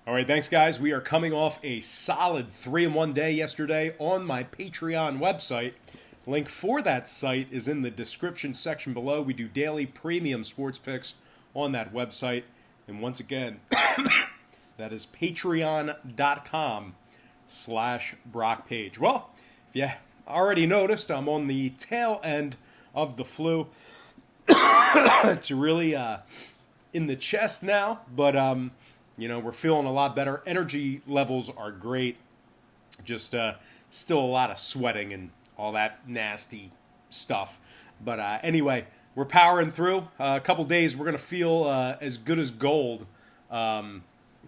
All right, thanks, guys. We are coming off a solid 3-1 day yesterday on my Patreon website. Link for that site is in the description section below. We do daily premium sports picks on that website. And once again, that is patreon.com/BrockPage. Well, if you already noticed, I'm on the tail end of the flu. It's really in the chest now, but we're feeling a lot better. Energy levels are great. Just still a lot of sweating and all that nasty stuff. But anyway, we're powering through. A couple days, we're going to feel as good as gold.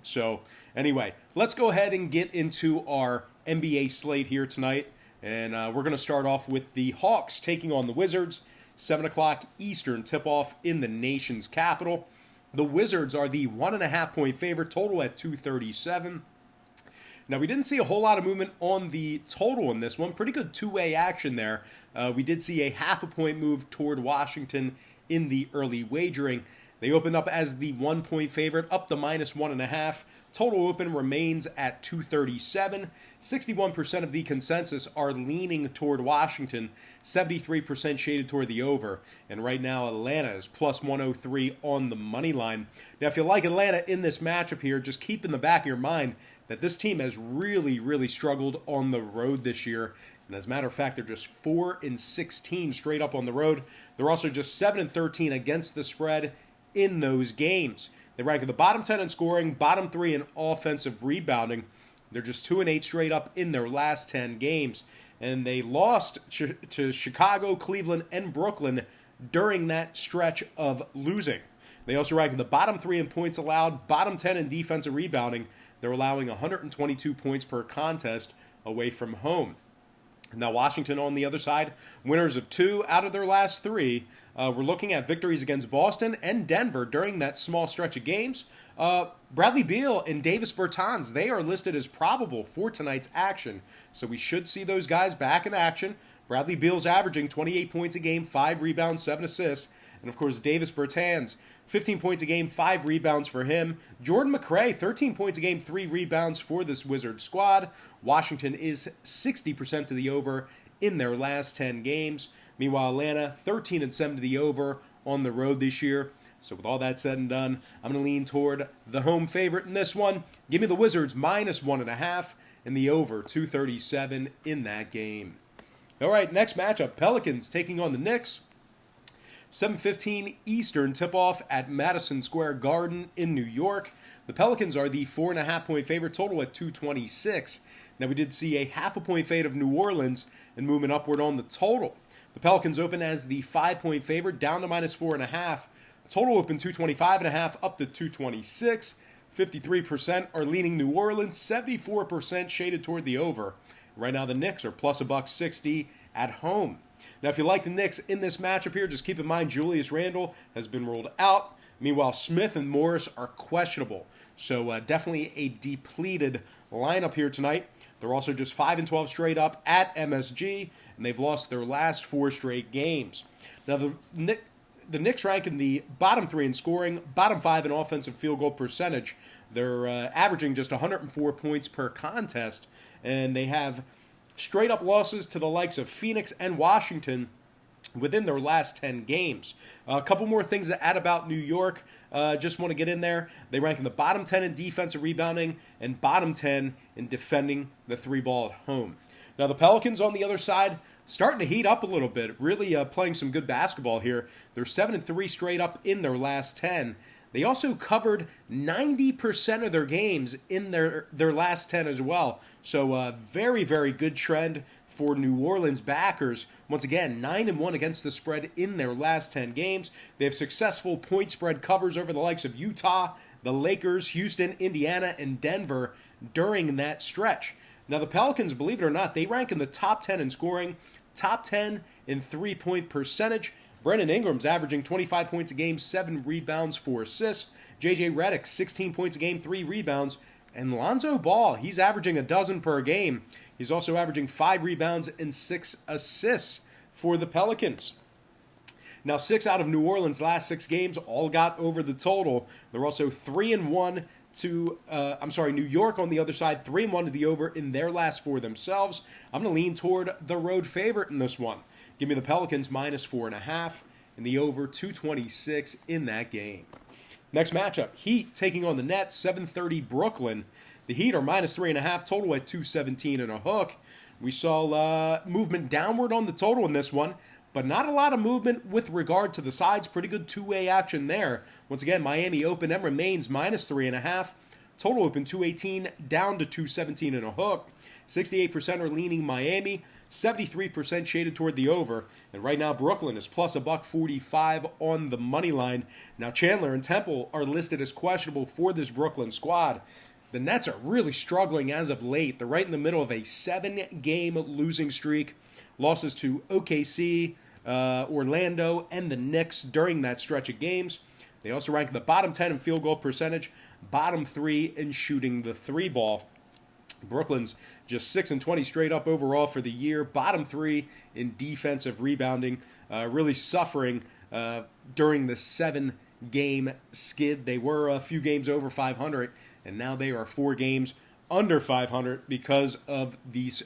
So anyway, let's go ahead and get into our NBA slate here tonight. And we're going to start off with the Hawks taking on the Wizards. 7 o'clock Eastern tip-off in the nation's capital. The Wizards are the 1.5-point favorite, total at 237. Now, we didn't see a whole lot of movement on the total in this one. Pretty good two-way action there. We did see a 0.5-point move toward Washington in the early wagering. They opened up as the 1-point favorite, up to -1.5. Total open remains at 237. 61% of the consensus are leaning toward Washington. 73% shaded toward the over. And right now, Atlanta is +103 on the money line. Now, if you like Atlanta in this matchup here, just keep in the back of your mind that this team has really, really struggled on the road this year. And as a matter of fact, they're just 4-16 straight up on the road. They're also just 7-13 against the spread in those games. They rank in the bottom 10 in scoring, bottom 3 in offensive rebounding. They're just 2-8 straight up in their last 10 games. And they lost to Chicago, Cleveland, and Brooklyn during that stretch of losing. They also rank in the bottom 3 in points allowed, bottom 10 in defensive rebounding. They're allowing 122 points per contest away from home. Now, Washington on the other side, winners of 2 out of their last 3. We're looking at victories against Boston and Denver during that small stretch of games. Bradley Beal and Davis Bertans, they are listed as probable for tonight's action. So we should see those guys back in action. Bradley Beal's averaging 28 points a game, 5 rebounds, 7 assists. And of course, Davis Bertans, 15 points a game, 5 rebounds for him. Jordan McRae, 13 points a game, 3 rebounds for this Wizards squad. Washington is 60% to the over in their last 10 games. Meanwhile, Atlanta, 13-7 to the over on the road this year. So with all that said and done, I'm going to lean toward the home favorite in this one. Give me the Wizards -1.5 and the over 237 in that game. All right, next matchup, Pelicans taking on the Knicks. 7:15 Eastern tip-off at Madison Square Garden in New York. The Pelicans are the 4.5-point favorite, total at 226. Now, we did see a 0.5-point fade of New Orleans and movement upward on the total. The Pelicans open as the 5-point favorite, down to -4.5. Total open 225.5 up to 226. 53% are leaning New Orleans, 74% shaded toward the over. Right now, the Knicks are +$1.60 at home. Now, if you like the Knicks in this matchup here, just keep in mind Julius Randle has been ruled out. Meanwhile, Smith and Morris are questionable. So definitely a depleted lineup here tonight. They're also just 5-12 straight up at MSG, and they've lost their last 4 straight games. Now, the Knicks rank in the bottom 3 in scoring, bottom 5 in offensive field goal percentage. They're averaging just 104 points per contest, and they have straight-up losses to the likes of Phoenix and Washington within their last 10 games. A couple more things to add about New York. Just want to get in there. They rank in the bottom 10 in defensive rebounding and bottom 10 in defending the 3-ball at home. Now, the Pelicans on the other side, starting to heat up a little bit, really playing some good basketball here. They're 7-3 straight up in their last 10. They also covered 90% of their games in their last 10 as well. So very, very good trend for New Orleans backers. Once again, 9-1 against the spread in their last 10 games. They have successful point spread covers over the likes of Utah, the Lakers, Houston, Indiana, and Denver during that stretch. Now, the Pelicans, believe it or not, they rank in the top 10 in scoring, top 10 in three-point percentage. Brandon Ingram's averaging 25 points a game, 7 rebounds, 4 assists. J.J. Redick, 16 points a game, 3 rebounds. And Lonzo Ball, he's averaging a dozen per game. He's also averaging 5 rebounds and 6 assists for the Pelicans. Now, 6 out of New Orleans' last 6 games all got over the total. They're also 3-1 New York on the other side, 3-1 to the over in their last 4 themselves. I'm going to lean toward the road favorite in this one. Give me the Pelicans -4.5 and the over 226 in that game. Next matchup, Heat taking on the Nets, 7:30 Brooklyn. The Heat are -3.5, total at 217 and a hook. We saw movement downward on the total in this one, but not a lot of movement with regard to the sides. Pretty good two-way action there. Once again, Miami open and remains -3.5. Total open 218 down to 217 and a hook. 68% are leaning Miami. 73% shaded toward the over. And right now, Brooklyn is plus $1.45 on the money line. Now, Chandler and Temple are listed as questionable for this Brooklyn squad. The Nets are really struggling as of late. They're right in the middle of a 7-game losing streak. Losses to OKC, Orlando, and the Knicks during that stretch of games. They also rank in the bottom 10 in field goal percentage, bottom 3 in shooting the 3-ball. Brooklyn's just 6-20 straight up overall for the year, bottom 3 in defensive rebounding, really suffering during the 7-game skid. They were a few games over 500, and now they are 4 games under 500 because of these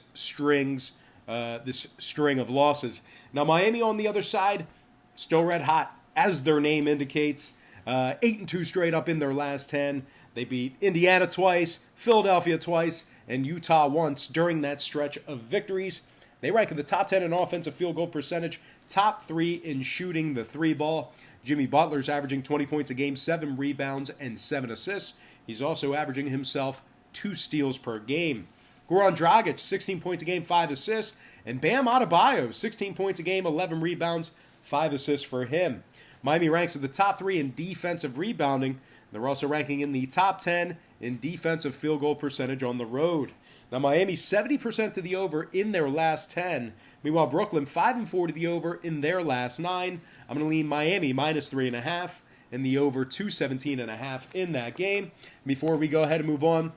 this string of losses. Now, Miami on the other side, still red hot, as their name indicates. 8-2 straight up in their last 10. They beat Indiana twice, Philadelphia twice, and Utah once during that stretch of victories. They rank in the top 10 in offensive field goal percentage, top 3 in shooting the 3-ball. Jimmy Butler's averaging 20 points a game, 7 rebounds, and 7 assists. He's also averaging himself 2 steals per game. Goran Dragic, 16 points a game, 5 assists. And Bam Adebayo, 16 points a game, 11 rebounds, 5 assists for him. Miami ranks in the top 3 in defensive rebounding. They're also ranking in the top 10 in defensive field goal percentage on the road. Now, Miami 70% to the over in their last 10. Meanwhile, Brooklyn 5-4 to the over in their last 9. I'm going to lean Miami -3.5 and the over 217.5 in that game. Before we go ahead and move on,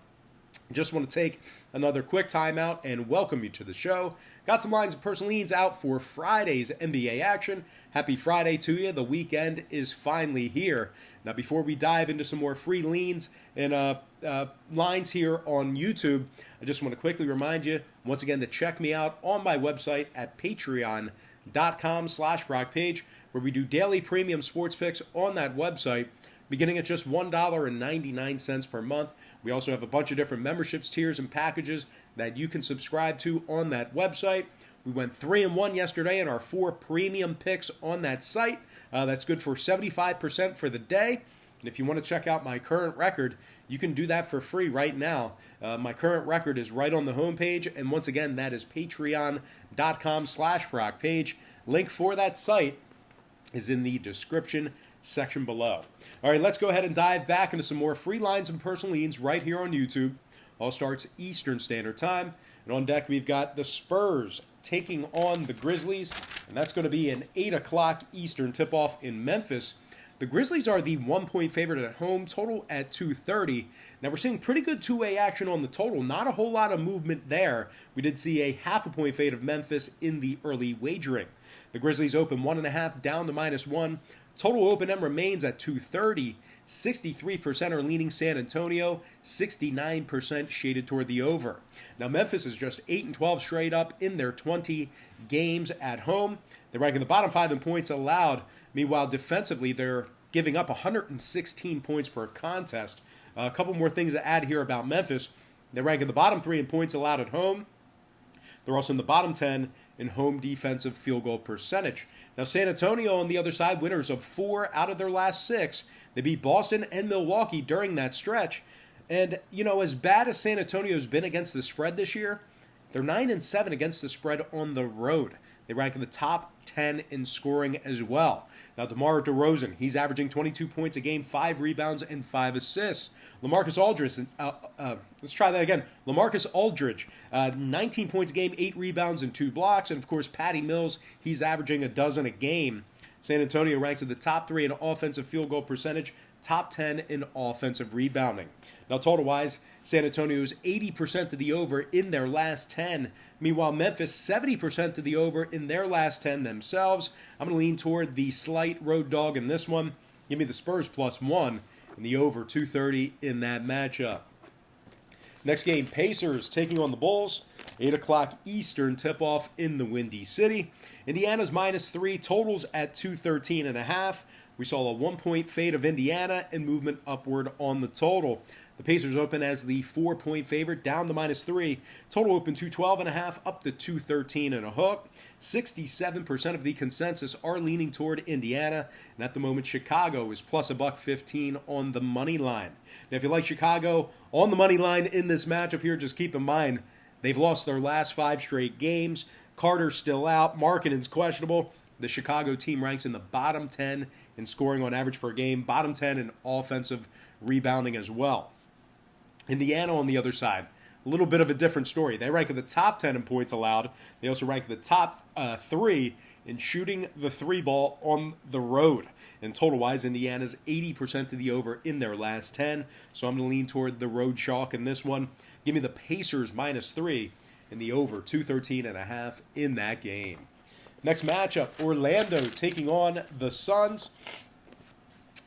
just want to take another quick timeout and welcome you to the show. Got some lines and personal leans out for Friday's NBA action. Happy Friday to you. The weekend is finally here. Now, before we dive into some more free leans and lines here on YouTube, I just want to quickly remind you, once again, to check me out on my website at patreon.com/BrockPage, where we do daily premium sports picks on that website, beginning at just $1.99 per month. We also have a bunch of different memberships, tiers, and packages that you can subscribe to on that website. We went 3-1 yesterday in our 4 premium picks on that site. That's good for 75% for the day. And if you want to check out my current record, you can do that for free right now. My current record is right on the homepage. And once again, that is patreon.com/BrockPage. Link for that site is in the description section below. All right, let's go ahead and dive back into some more free lines and personal leans right here on YouTube. All starts Eastern Standard Time. And on deck, we've got the Spurs taking on the Grizzlies. And that's going to be an 8 o'clock Eastern tip-off in Memphis. The Grizzlies are the 1-point favorite at home, total at 230. Now, we're seeing pretty good two-way action on the total. Not a whole lot of movement there. We did see a half-a-point fade of Memphis in the early wagering. The Grizzlies open 1.5 down to -1. Total open M remains at 230. 63% are leaning San Antonio, 69% shaded toward the over. Now, Memphis is just 8-12 straight up in their 20 games at home. They're ranking the bottom 5 in points allowed. Meanwhile, defensively, they're giving up 116 points per contest. A couple more things to add here about Memphis. They're ranking the bottom 3 in points allowed at home. They're also in the bottom 10 in home defensive field goal percentage. Now, San Antonio on the other side, winners of 4 out of their last 6. They beat Boston and Milwaukee during that stretch. And, you know, as bad as San Antonio's been against the spread this year, they're 9-7 against the spread on the road. They rank in the top 10 in scoring as well. Now, DeMar DeRozan, he's averaging 22 points a game, 5 rebounds, and 5 assists. LaMarcus Aldridge, let's try that again. LaMarcus Aldridge, 19 points a game, 8 rebounds, and 2 blocks. And, of course, Patty Mills, he's averaging a dozen a game. San Antonio ranks in the top 3 in offensive field goal percentage, top 10 in offensive rebounding. Now, total-wise, San Antonio's 80% to the over in their last 10. Meanwhile, Memphis, 70% to the over in their last 10 themselves. I'm going to lean toward the slight road dog in this one. Give me the Spurs +1 and the over 230 in that matchup. Next game, Pacers taking on the Bulls. 8 o'clock Eastern tip-off in the Windy City. Indiana's -3, totals at 213.5. We saw a 1-point fade of Indiana and movement upward on the total. The Pacers open as the 4-point favorite, down to -3. Total open 212.5, up to 213 and a hook. 67% of the consensus are leaning toward Indiana, and at the moment, Chicago is plus $1.15 on the money line. Now, if you like Chicago on the money line in this matchup here, just keep in mind they've lost their last 5 straight games. Carter's still out. Markkanen's questionable. The Chicago team ranks in the bottom 10 in scoring on average per game, bottom 10 in offensive rebounding as well. Indiana on the other side, a little bit of a different story. They rank in the top 10 in points allowed. They also rank in the top 3 in shooting the 3 ball on the road. And total-wise, Indiana's 80% to the over in their last 10. So I'm going to lean toward the road chalk in this one. Give me the Pacers -3 and the over 213.5 in that game. Next matchup, Orlando taking on the Suns.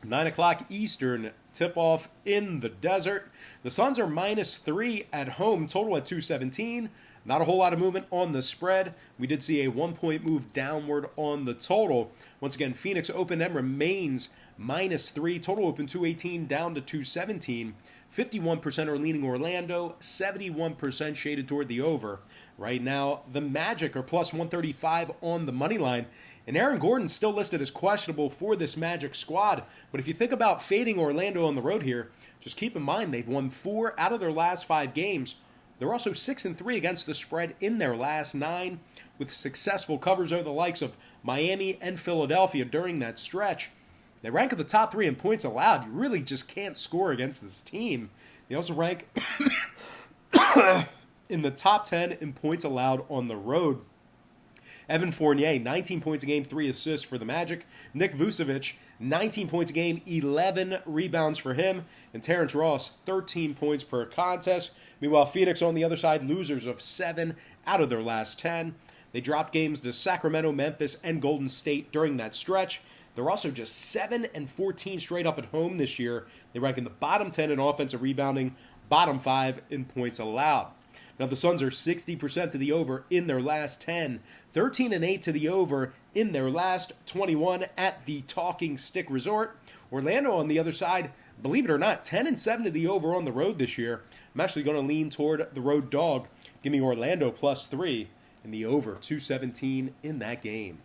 9 o'clock Eastern tip-off in the desert. The Suns are -3 at home, total at 217. Not a whole lot of movement on the spread. We did see a 1-point move downward on the total. Once again, Phoenix open and remains -3. Total open 218 down to 217. 51% are leaning Orlando, 71% shaded toward the over. Right now, the Magic are plus 135 on the money line. And Aaron Gordon's still listed as questionable for this Magic squad. But if you think about fading Orlando on the road here, just keep in mind they've won 4 out of their last 5 games. They're also 6-3 against the spread in their last 9, with successful covers over the likes of Miami and Philadelphia during that stretch. They rank at the top 3 in points allowed. You really just can't score against this team. They also rank in the top 10 in points allowed on the road. Evan Fournier, 19 points a game, 3 assists for the Magic. Nick Vucevic, 19 points a game, 11 rebounds for him. And Terrence Ross, 13 points per contest. Meanwhile, Phoenix on the other side, losers of 7 out of their last 10. They dropped games to Sacramento, Memphis, and Golden State during that stretch. They're also just 7-14 straight up at home this year. They rank in the bottom 10 in offensive rebounding, bottom 5 in points allowed. Now, the Suns are 60% to the over in their last 10, 13-8 to the over in their last 21 at the Talking Stick Resort. Orlando, on the other side, believe it or not, 10-7 to the over on the road this year. I'm actually going to lean toward the road dog. Give me Orlando +3 and the over 217 in that game.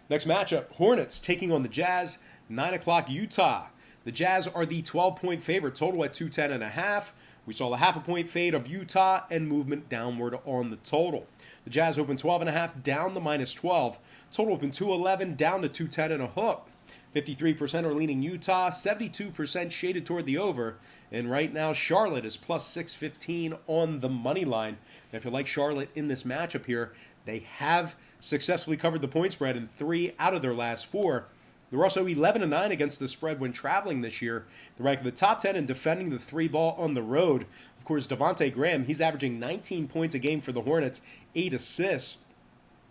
Next matchup, Hornets taking on the Jazz, 9 o'clock Utah. The Jazz are the 12-point favorite, total at 210.5. We saw a half-a-point fade of Utah and movement downward on the total. The Jazz open 12.5 down to -12. Total open 211 down to 210 and a hook. 53% are leaning Utah, 72% shaded toward the over. And right now, Charlotte is plus 615 on the money line. Now, if you like Charlotte in this matchup here, they have successfully covered the point spread in 3 out of their last 4. They're also 11-9 against the spread when traveling this year. They're ranked in the top 10 in defending the 3 ball on the road. Of course, Devontae Graham, he's averaging 19 points a game for the Hornets, 8 assists.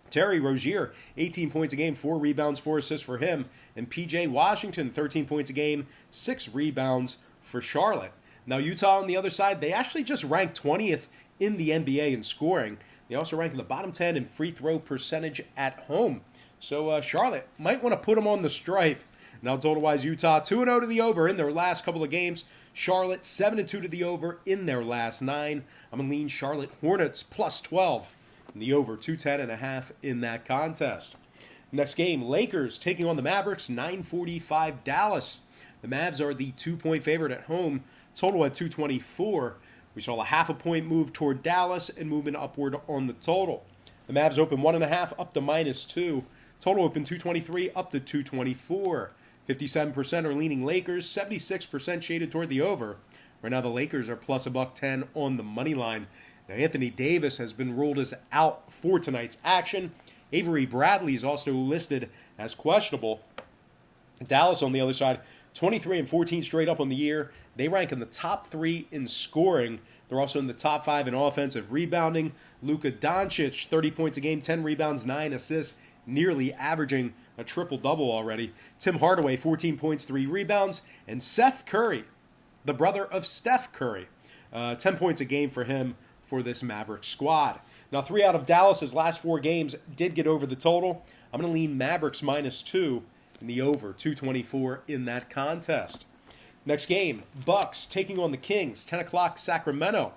Terry Rozier, 18 points a game, 4 rebounds, 4 assists for him. And P.J. Washington, 13 points a game, 6 rebounds for Charlotte. Now, Utah on the other side, they actually just ranked 20th in the NBA in scoring. They also rank in the bottom 10 in free throw percentage at home. So Charlotte might want to put them on the stripe. Now, total-wise, Utah 2-0 to the over in their last couple of games. Charlotte 7-2 to the over in their last 9. I'm going to lean Charlotte Hornets +12 and the over 210.5 in that contest. Next game, Lakers taking on the Mavericks, 9:45 Dallas. The Mavs are the 2-point favorite at home, total at 224. We saw a half-a-point move toward Dallas and movement upward on the total. The Mavs open 1.5 up to -2. Total open 223 up to 224. 57% are leaning Lakers, 76% shaded toward the over. Right now, the Lakers are plus $1.10 on the money line. Now, Anthony Davis has been ruled as out for tonight's action. Avery Bradley is also listed as questionable. Dallas, on the other side, 23-14 straight up on the year. They rank in the top 3 in scoring. They're also in the top 5 in offensive rebounding. Luka Doncic, 30 points a game, 10 rebounds, 9 assists, nearly averaging a triple-double already. Tim Hardaway, 14 points, 3 rebounds. And Seth Curry, the brother of Steph Curry, 10 points a game for him for this Mavericks squad. Now, 3 out of Dallas's last 4 games did get over the total. I'm going to lean Mavericks -2 in the over, 224 in that contest. Next game, Bucks taking on the Kings, 10 o'clock Sacramento.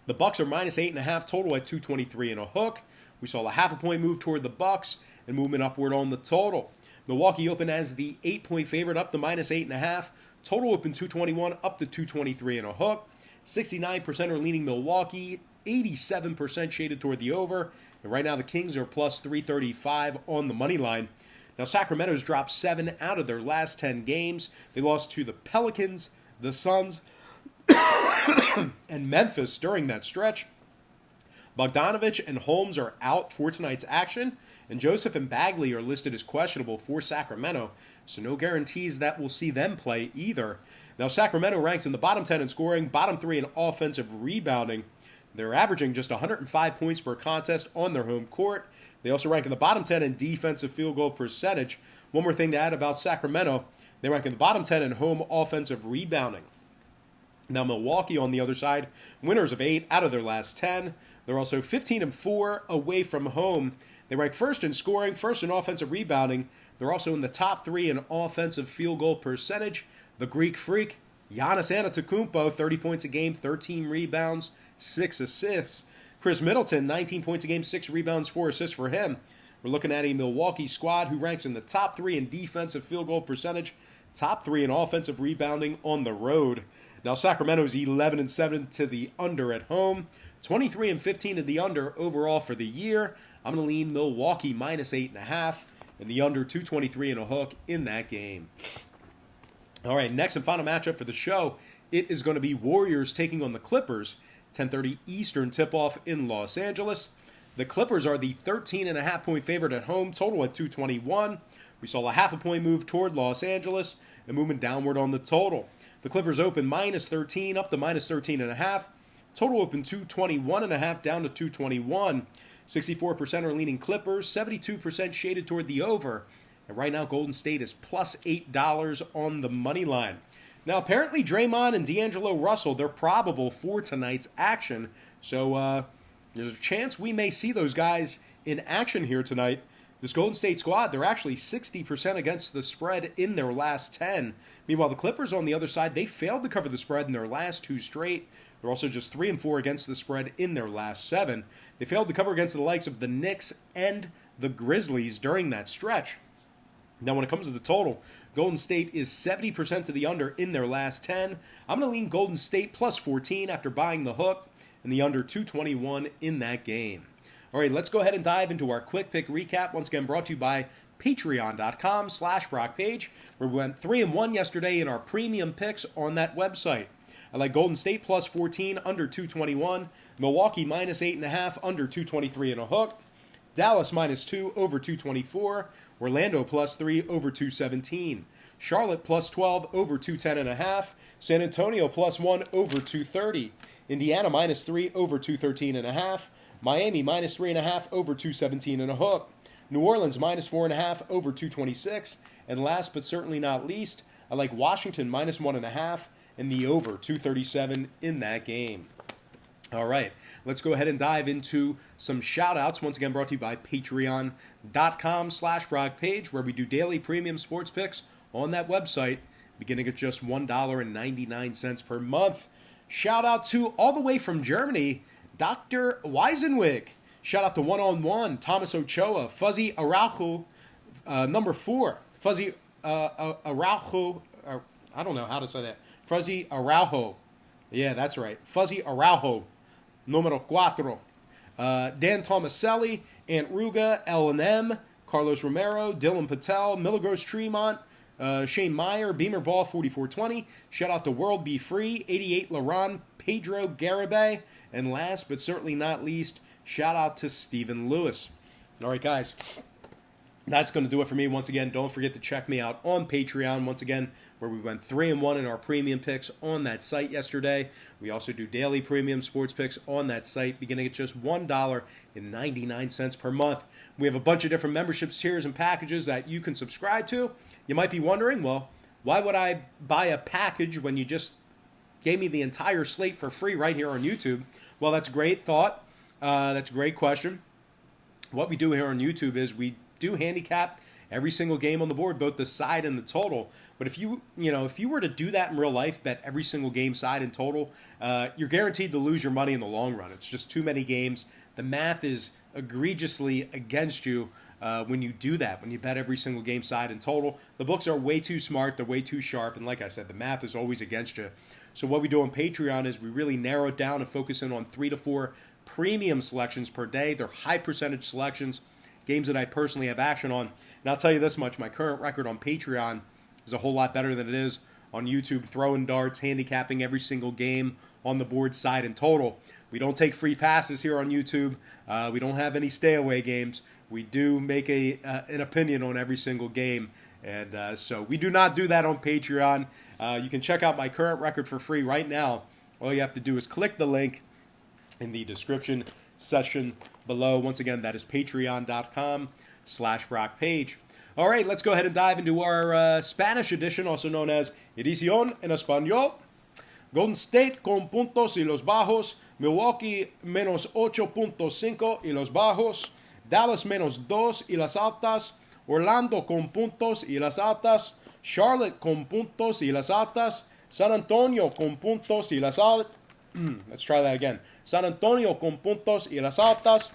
The Bucks are -8.5, total at 223 and a hook. We saw a half-a-point move toward the Bucks and movement upward on the total. Milwaukee opened as the 8-point favorite, up to -8.5. Total opened 221, up to 223 and a hook. 69% are leaning Milwaukee, 87% shaded toward the over. And right now the Kings are plus 335 on the money line. Now Sacramento's dropped 7 out of their last 10 games. They lost to the Pelicans, the Suns, and Memphis during that stretch. Bogdanovich and Holmes are out for tonight's action, and Joseph and Bagley are listed as questionable for Sacramento, so no guarantees that we'll see them play either. Now Sacramento ranks in the bottom 10 in scoring, bottom 3 in offensive rebounding. They're averaging just 105 points per contest on their home court. They also rank in the bottom 10 in defensive field goal percentage. One more thing to add about Sacramento, they rank in the bottom 10 in home offensive rebounding. Now Milwaukee, on the other side, winners of 8 out of their last 10. They're also 15-4 away from home. They rank first in scoring, first in offensive rebounding. They're also in the top 3 in offensive field goal percentage. The Greek Freak, Giannis Antetokounmpo, 30 points a game, 13 rebounds, 6 assists. Chris Middleton, 19 points a game, 6 rebounds, 4 assists for him. We're looking at a Milwaukee squad who ranks in the top 3 in defensive field goal percentage, top 3 in offensive rebounding on the road. Now Sacramento's 11-7 to the under at home, 23-15 to the under overall for the year. I'm going to lean Milwaukee -8.5 and the under 223 and a hook in that game. All right, next and final matchup for the show, it is going to be Warriors taking on the Clippers, 10:30 Eastern tip-off in Los Angeles. The Clippers are the 13.5-point favorite at home, total at 221. We saw a half-a-point move toward Los Angeles, a movement downward on the total. The Clippers open -13, up to -13.5. Total open 221.5, down to 221. 64% are leaning Clippers, 72% shaded toward the over. And right now, Golden State is plus $8 on the money line. Now, apparently, Draymond and D'Angelo Russell, they're probable for tonight's action. So, there's a chance we may see those guys in action here tonight. This Golden State squad, they're actually 60% against the spread in their last 10. Meanwhile, the Clippers on the other side, they failed to cover the spread in their last 2 straight. They're also just 3-4 against the spread in their last 7. They failed to cover against the likes of the Knicks and the Grizzlies during that stretch. Now, when it comes to the total, Golden State is 70% to the under in their last 10. I'm going to lean Golden State plus 14 after buying the hook and the under 221 in that game. All right, let's go ahead and dive into our quick pick recap. Once again, brought to you by patreon.com/BrockPage, where we went 3-1 yesterday in our premium picks on that website. I like Golden State plus 14, under 221. Milwaukee -8.5, under 223 and a hook. Dallas -2, over 224. Orlando +3, over 217. Charlotte +12, over 210.5. San Antonio +1, over 230. Indiana -3, over 213.5. Miami -3.5, over 217 and a hook. New Orleans -4.5, over 226. And last but certainly not least, I like Washington -1.5 and the over 237 in that game. All right, let's go ahead and dive into some shout-outs. Once again, brought to you by patreon.com/BrockPage, where we do daily premium sports picks on that website, beginning at just $1.99 per month. Shout-out to, all the way from Germany, Dr. Weisenwig. Shout-out to One-on-One, Thomas Ochoa, Fuzzy Araujo, number 4. Fuzzy Araujo, I don't know how to say that. Fuzzy Araujo. Yeah, that's right. Fuzzy Araujo. Numero 4. Dan Tomaselli, Ant Ruga, L&M, Carlos Romero, Dylan Patel, Milagros Tremont, Shane Meyer, Beamer Ball 4420. Shout out to World Be Free, 88 Laurent, Pedro Garibay, and last but certainly not least, shout out to Stephen Lewis. All right, guys. That's going to do it for me. Once again, don't forget to check me out on Patreon. Once again, where we went 3-1 in our premium picks on that site yesterday. We also do daily premium sports picks on that site, beginning at just $1.99 per month. We have a bunch of different membership tiers and packages that you can subscribe to. You might be wondering, well, why would I buy a package when you just gave me the entire slate for free right here on YouTube? Well, that's a great thought. That's a great question. What we do here on YouTube is we do handicap every single game on the board, both the side and the total. But if you were to do that in real life, bet every single game side and total, you're guaranteed to lose your money in the long run. It's just too many games. The math is egregiously against you when you do that, when you bet every single game side and total. The books are way too smart. They're way too sharp. And like I said, the math is always against you. So what we do on Patreon is we really narrow it down and focus in on 3 to 4 premium selections per day. They're high percentage selections, games that I personally have action on. And I'll tell you this much, my current record on Patreon is a whole lot better than it is on YouTube, throwing darts, handicapping every single game on the board, side, and total. We don't take free passes here on YouTube. We don't have any stay-away games. We do make an opinion on every single game. And so we do not do that on Patreon. You can check out my current record for free right now. All you have to do is click the link in the description section below. Once again, that is patreon.com/BrockPage. All right, let's go ahead and dive into our Spanish edition, also known as Edición en Español. Golden State con puntos y los bajos. Milwaukee menos 8.5 y los bajos. Dallas menos 2 y las altas. Orlando con puntos y las altas. Charlotte con puntos y las altas. San Antonio con puntos y las altas. Let's try that again. San Antonio con puntos y las altas.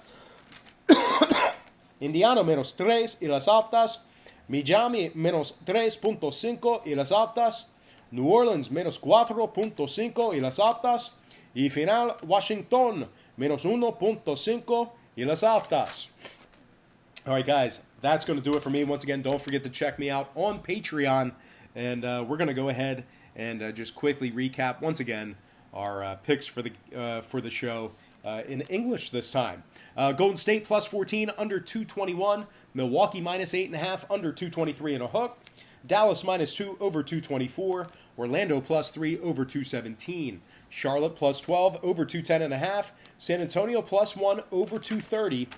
Indiana menos 3 y las altas. Miami menos 3.5 y las altas. New Orleans menos 4.5 y las altas. Y final, Washington menos 1.5 y las altas. All right, guys, that's going to do it for me. Once again, don't forget to check me out on Patreon. And we're going to go ahead and just quickly recap, once again, our picks for the show in English this time. Golden State plus 14, under 221. Milwaukee minus 8.5, under 223 and a hook. Dallas minus 2, over 224. Orlando plus 3, over 217. Charlotte plus 12, over 210 and a half. San Antonio plus 1, over 230.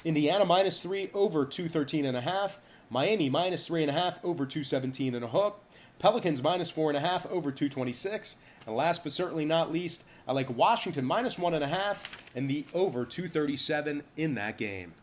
Indiana minus 3, over 213 and a half. Miami minus 3.5, over 217 and a hook. Pelicans minus 4.5, over 226. And last but certainly not least, I like Washington minus 1.5 and the over 237 in that game.